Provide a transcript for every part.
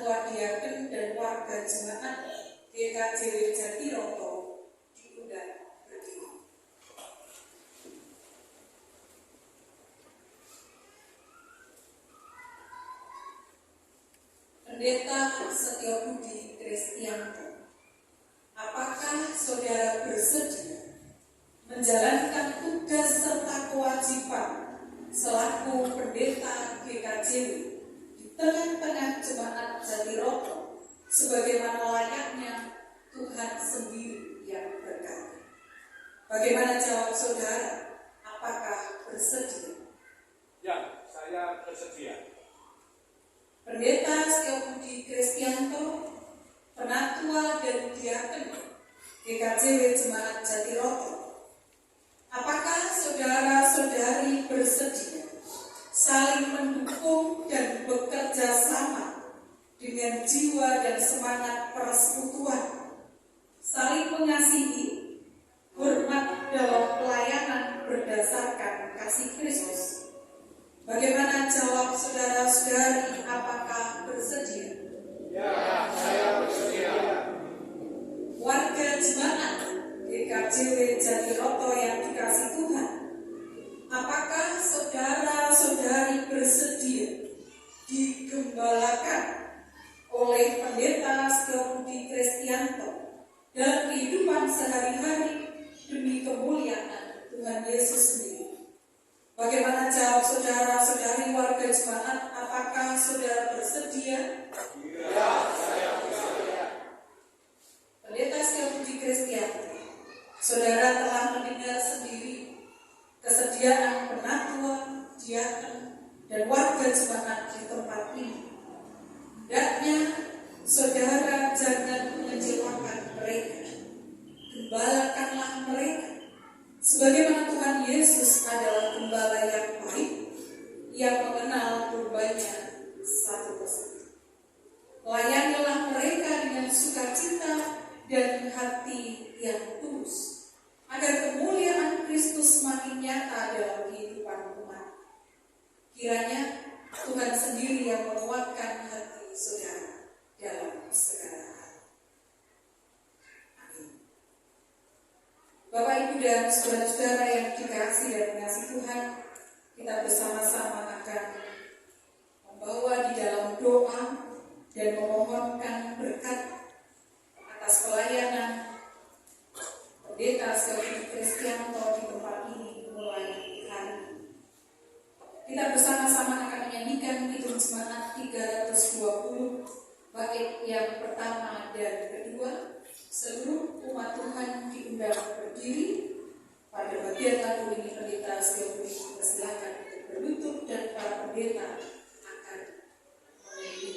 Ketua Diaken dan warga jemaat GKJW Jatiroto diundang berdiri. Pendeta Setiobudi Kristianto, apakah saudara bersedia menjalankan tugas serta kewajiban selaku pendeta GKJW di tengah-tengah jemaat Jatiroto sebagaimana layaknya Tuhan sendiri yang berkata? Bagaimana jawab saudara? Apakah bersedia? Ya, saya bersedia. Pendeta Setiobudi Kristianto, Penatua dan Diaken GKJW Jemaat Jatiroto, apakah saudara-saudari bersedia saling mendukung dan bekerja sama dengan jiwa dan semangat persekutuan, saling mengasihi, hormat dalam pelayanan berdasarkan kasih Kristus? Bagaimana jawab saudara-saudari? Apakah bersedia? Ya, saya bersedia. Warga jemaat GKJW Jatiroto yang dikasihi Tuhan, apakah saudara-saudari bersedia digembalakan oleh Pendeta Setiobudi Kristianto dalam kehidupan sehari-hari demi kemuliaan Tuhan Yesus sendiri? Bagaimana jawab saudara-saudari warga jemaat? Apakah saudara bersedia? Ya, saya bersedia. Pendeta Setiobudi Kristianto, saudara telah mendengar sendiri kesediaan penatua, diaken, dan warga jemaat di tempat ini. Hendaknya saudara jangan mengecewakan mereka. Gembalakanlah mereka. Sebagaimana Tuhan Yesus adalah gembala yang baik, yang mengenal dorbanya satu persatu. Layanilah mereka dengan sukacita dan hati yang tulus, agar kemuliaan Kristus semakin nyata dalam kehidupan umat. Kiranya Tuhan sendiri yang menguatkan hati saudara dalam segala hal. Amin. Bapak, Ibu, dan saudara-saudara yang dikasihi dan mengasihi Tuhan, kita bersama-sama akan membawa di dalam doa dan memohonkan berkat atas pelayanan Pendeta Setiobudi Kristianto di tempat ini mulai hari ini. Kita bersama-sama akan menyanyikan Kidung Jemaat 320 bait yang pertama dan kedua. Seluruh umat Tuhan diundang berdiri. Pada bagian lagu ini Pendeta Setiobudi dipersilakan untuk berlutut dan para pendeta akan memimpin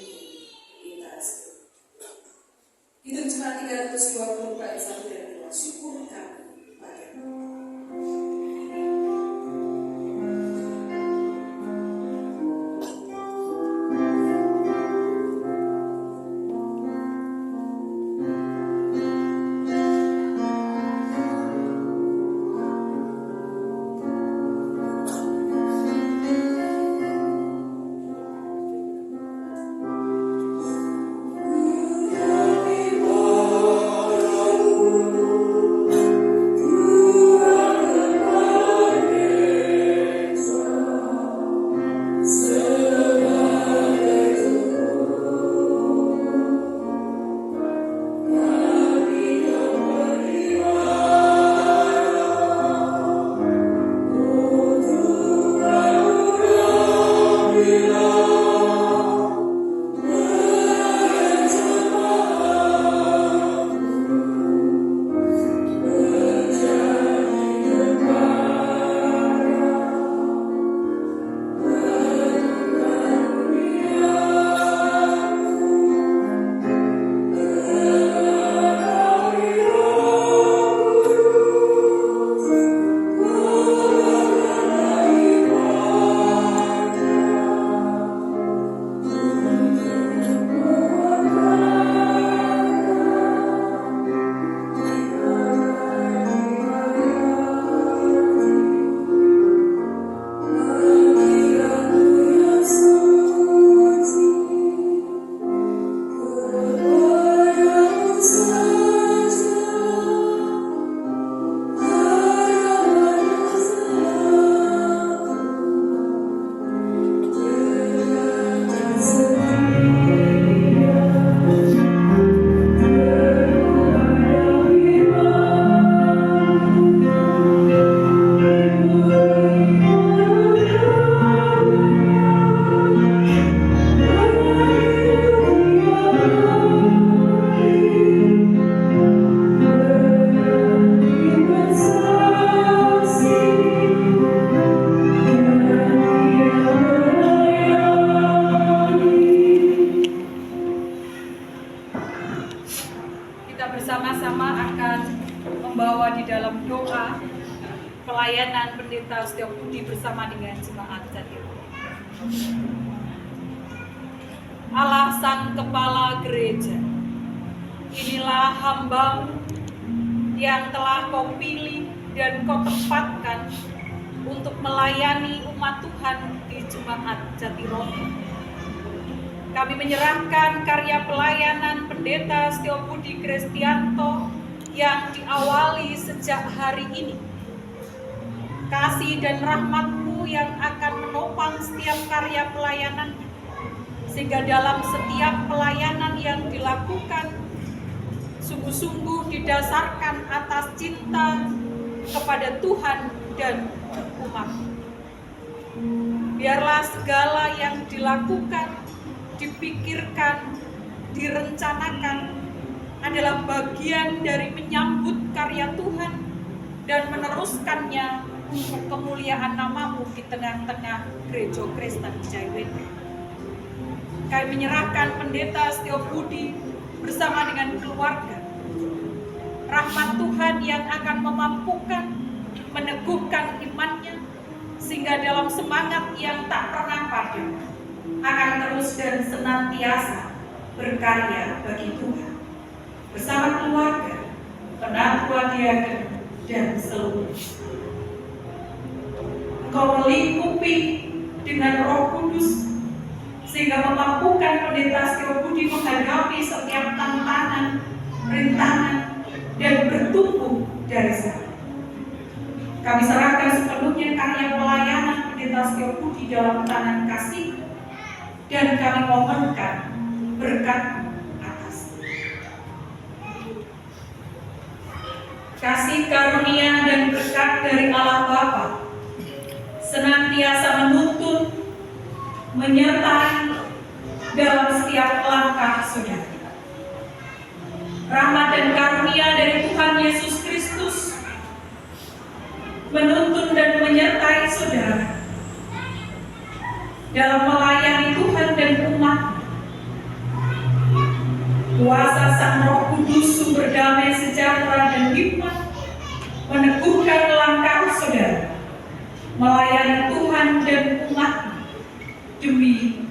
Pendeta Setiobudi. Kidung Jemaat 320 bait 1 dan 2. Syukur kami padamu. pelayanan Pendeta Setiobudi bersama dengan jemaat Jatiroto. Allah Sang Kepala Gereja, inilah hamba yang telah Kau pilih dan Kau tempatkan untuk melayani umat Tuhan di Jemaat Jatiroto. Kami menyerahkan karya pelayanan Pendeta Setiobudi Kristianto yang diawali sejak hari ini. Kasih dan rahmat-Mu yang akan menopang setiap karya pelayanannya, sehingga dalam setiap pelayanan yang dilakukan sungguh-sungguh didasarkan atas cinta kepada Tuhan dan umat. Biarlah segala yang dilakukan, dipikirkan, direncanakan adalah bagian dari menyambut karya Tuhan dan meneruskannya untuk kemuliaan nama-Mu di tengah-tengah Gereja Kristen Jaiwede. Kami menyerahkan Pendeta Setiobudi bersama dengan keluarga. Rahmat Tuhan yang akan memampukan, meneguhkan imannya, sehingga dalam semangat yang tak pernah padam akan terus dan senantiasa berkarya bagi Tuhan bersama keluarga, penatua diaken, dan seluruh. Engkau melingkupi dengan Roh Kudus sehingga memampukan Pendeta Setiobudi menghadapi setiap tantangan, rintangan, dan bertumbuh dari sana. Kami serahkan sepenuhnya karya pelayanan Pendeta Setiobudi dalam tangan kasih, dan kami mohonkan berkat atas. Kasih karunia dan berkat dari Allah Bapa senantiasa menuntun, menyertai dalam setiap langkah saudara. Rahmat dan karunia dari Tuhan Yesus Kristus menuntun dan menyertai saudara dalam melayani Tuhan dan umat. Kuasa Sang Roh Kudus, sumber damai, sejahtera, dan hikmat meneguhkan langkah saudara melayani Tuhan dan umat demi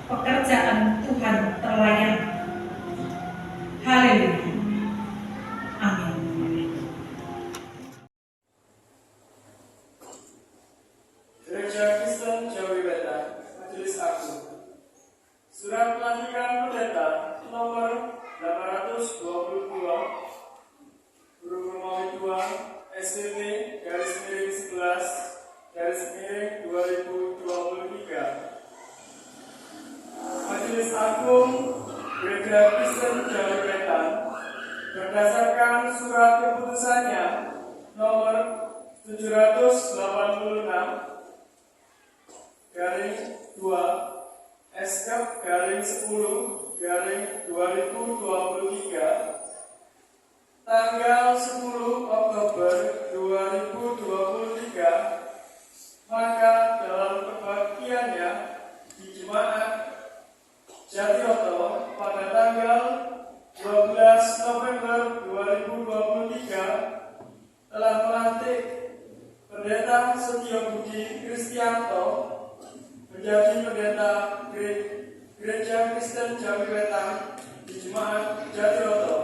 pekerjaan Tuhan terlayani. Haleluya. Amin. Gereja Kristen Jaiwede, Majelis Agung. Surat pelantikan Pendeta nomor 822 huruf Romawi 2 SPP /11/2023. Majelis Agung Gereja Kristen Jaiwede berdasarkan surat keputusannya nomor 786/2 Eskep/10/2023 tanggal 10 Oktober 2023, maka dalam kebaktiannya di Jemaat Jatiroto pada tanggal 12 November 2023 telah melantik Pendeta Setiobudi Kristianto menjadi Pendeta Gereja Kristen Jaiwede di Jemaat Jatiroto.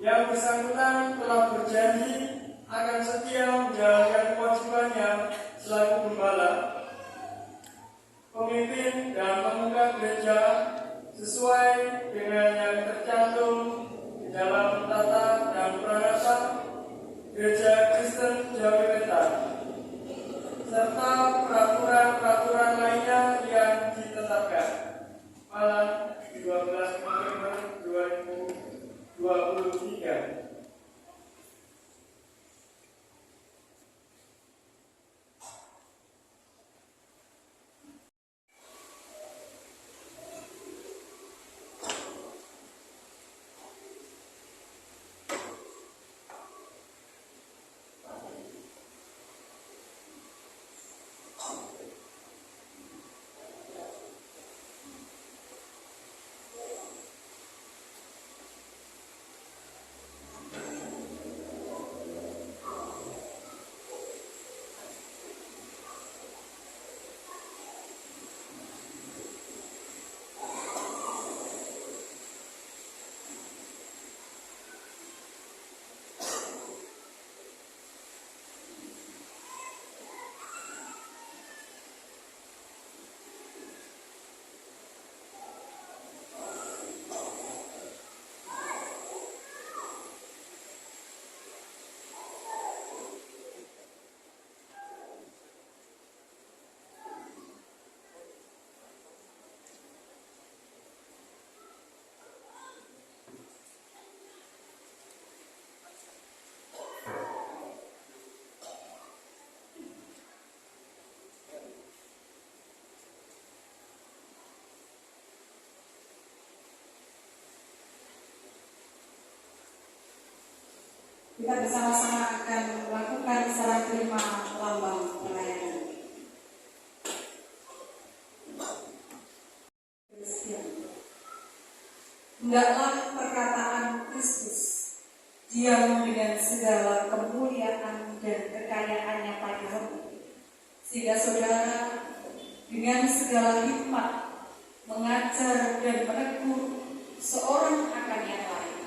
Yang bersangkutan telah berjanji akan setia menjalankan kewajibannya selaku gembala, pemimpin dan pemuka gereja sesuai dengan yang tercantum di dalam tata dan pranata Gereja Kristen Jaiwede serta peraturan-peraturan lainnya yang ditetapkan. Malam 12 November 2023. Kita bersama-sama akan melakukan serah terima lambang pelayanan. Hendaklah perkataan Kristus diam dengan segala kemuliaan dan kekayaannya padamu, sehingga saudara dengan segala hikmat mengajar dan menegur seorang akan yang lain,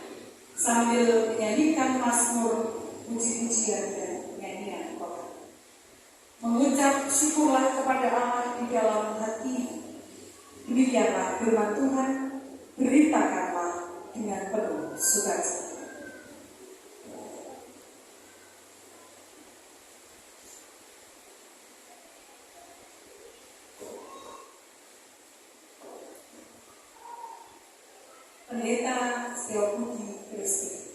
sambil menyanyikan mazmur, puji-pujian dan nyanyian rohani. Mengucap syukurlah kepada Allah di dalam hati. Demikianlah firman Tuhan, beritakanlah dengan penuh sukacita. Pendeta Setiabudi Kristi.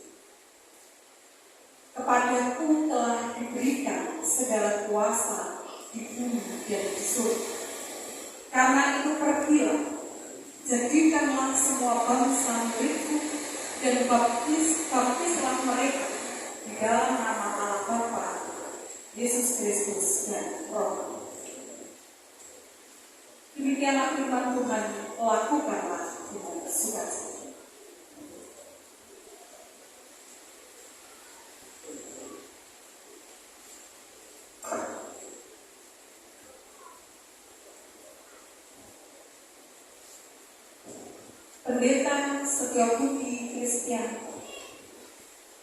Kepadaku telah diberikan segala kuasa di bumi dan di surga. Karena itu pergilah, jadikanlah semua bangsa milikku dan baptislah mereka di dalam nama Allah Bapa, Yesus Kristus dan Roh. Demikianlah firman Tuhan, lakukanlah dengan sukacita. Pendeta Setiabudi Kristianto.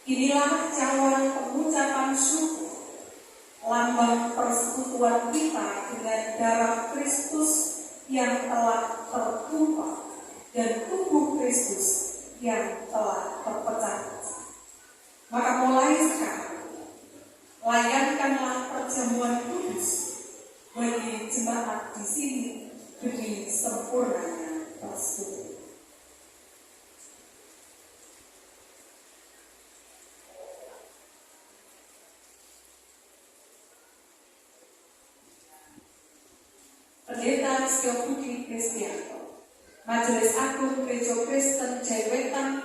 Inilah cawan pengucapan syukur, lambang persekutuan kita dengan darah Kristus yang telah tertumpah dan tubuh Kristus yang telah terpecah. Maka mulai sekarang, layankanlah perjamuan kudus bagi jemaat di sini demi sempurnanya persekutuan. Pendeta Setiabudi Kristianto, Majelis Agung Gereja Kristen Jaiwetan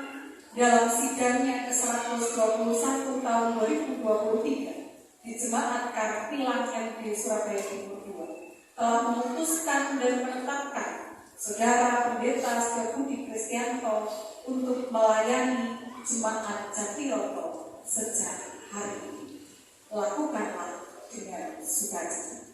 dalam sidangnya ke-121 tahun 2023 di Jemaat Karpilang MD Surabaya Timur II telah memutuskan dan menetapkan Saudara Pendeta Setiabudi Kristianto untuk melayani Jemaat Jatiroto sejak hari ini. Lakukanlah dengan sukacita.